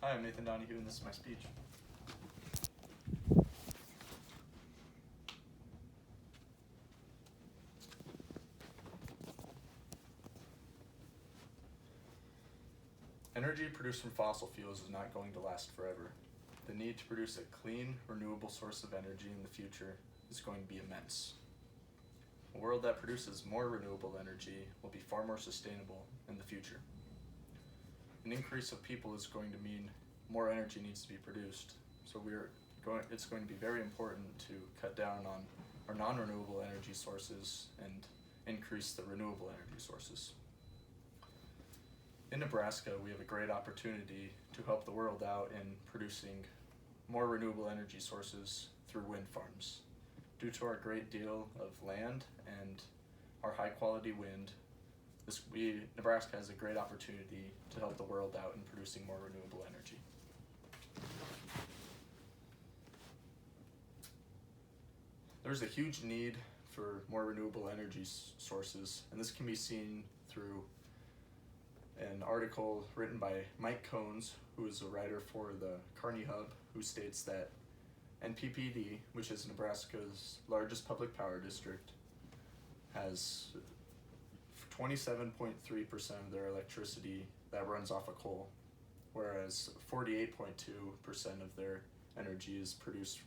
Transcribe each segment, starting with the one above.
Hi, I'm Nathan Donahue, and this is my speech. Energy produced from fossil fuels is not going to last forever. The need to produce a clean, renewable source of energy in the future is going to be immense. A world that produces more renewable energy will be far more sustainable in the future. An increase of people is going to mean more energy needs to be produced, so it's going to be very important to cut down on our non-renewable energy sources and increase the renewable energy sources. In Nebraska, we have a great opportunity to help the world out in producing more renewable energy sources through wind farms. Due to our great deal of land and our high quality wind, Nebraska has a great opportunity to help the world out in producing more renewable energy. There's a huge need for more renewable energy sources, and this can be seen through an article written by Mike Konz, who is a writer for the Kearney Hub, who states that NPPD, which is Nebraska's largest public power district, has 27.3% of their electricity that runs off of coal, whereas 48.2% of their energy is produced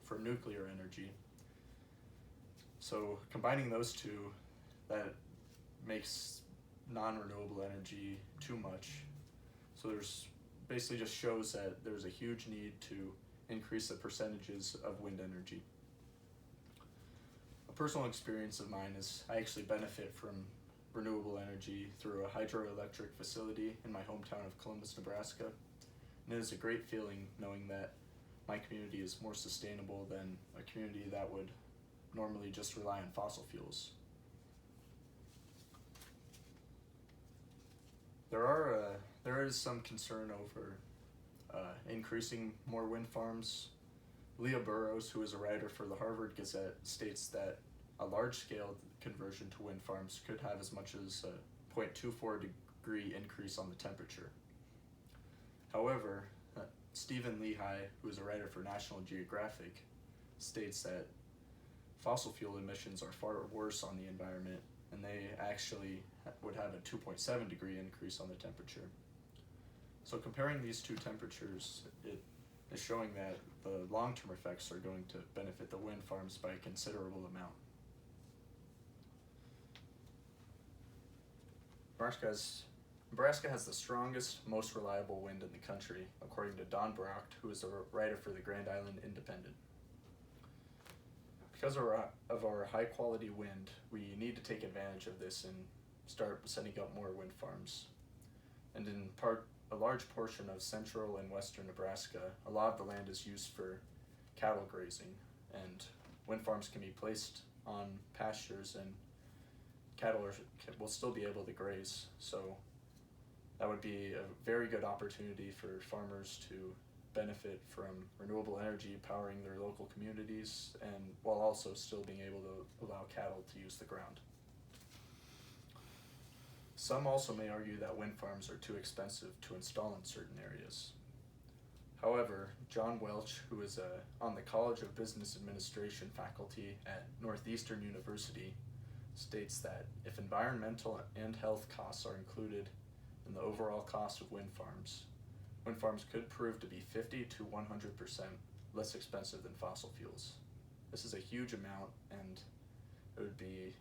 from nuclear energy. So combining those two, that makes non-renewable energy too much. So there's basically just shows that there's a huge need to increase the percentages of wind energy. A personal experience of mine is I actually benefit from renewable energy through a hydroelectric facility in my hometown of Columbus, Nebraska. And it is a great feeling knowing that my community is more sustainable than a community that would normally just rely on fossil fuels. There is some concern over increasing more wind farms. Leah Burrows, who is a writer for the Harvard Gazette, states that a large-scale conversion to wind farms could have as much as a 0.24 degree increase on the temperature. However, Stephen Lehi, who is a writer for National Geographic, states that fossil fuel emissions are far worse on the environment, and they actually would have a 2.7 degree increase on the temperature. So comparing these two temperatures, it is showing that the long-term effects are going to benefit the wind farms by a considerable amount. Nebraska has the strongest, most reliable wind in the country, according to Don Brocht, who is a writer for the Grand Island Independent. Because of our high-quality wind, we need to take advantage of this and start setting up more wind farms. And in part, a large portion of central and western Nebraska, a lot of the land is used for cattle grazing, and wind farms can be placed on pastures and cattle will still be able to graze. So that would be a very good opportunity for farmers to benefit from renewable energy powering their local communities, and while also still being able to allow cattle to use the ground. Some also may argue that wind farms are too expensive to install in certain areas. However, John Welch, who is on the College of Business Administration faculty at Northeastern University, states that if environmental and health costs are included in the overall cost of wind farms could prove to be 50 to 100% less expensive than fossil fuels. This is a huge amount, and it would be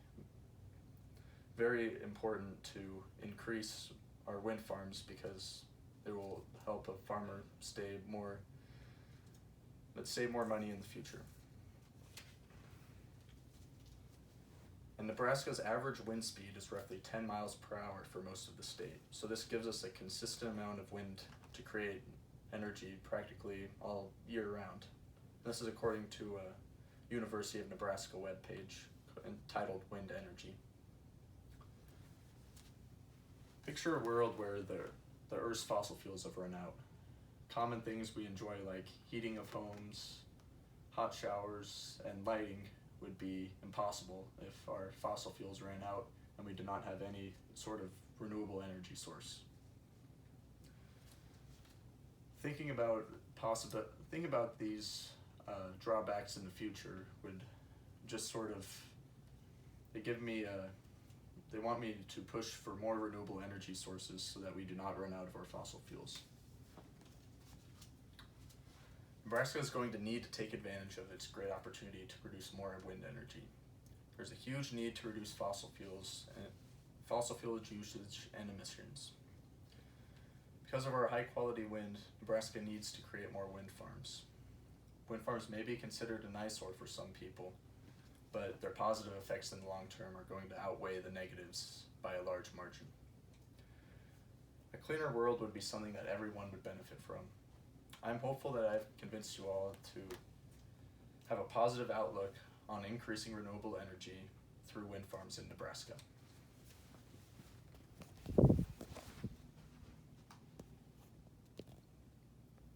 very important to increase our wind farms because it will help a farmer save more money in the future. And Nebraska's average wind speed is roughly 10 miles per hour for most of the state. So this gives us a consistent amount of wind to create energy practically all year round. This is according to a University of Nebraska webpage entitled Wind Energy. Picture a world where the Earth's fossil fuels have run out. Common things we enjoy like heating of homes, hot showers, and lighting would be impossible if our fossil fuels ran out and we did not have any sort of renewable energy source. thinking about these drawbacks in the future would just sort of, they want me to push for more renewable energy sources so that we do not run out of our fossil fuels. Nebraska is going to need to take advantage of its great opportunity to produce more wind energy. There's a huge need to reduce fossil fuel usage and emissions. Because of our high quality wind, Nebraska needs to create more wind farms. Wind farms may be considered an eyesore for some people, but their positive effects in the long term are going to outweigh the negatives by a large margin. A cleaner world would be something that everyone would benefit from. I'm hopeful that I've convinced you all to have a positive outlook on increasing renewable energy through wind farms in Nebraska.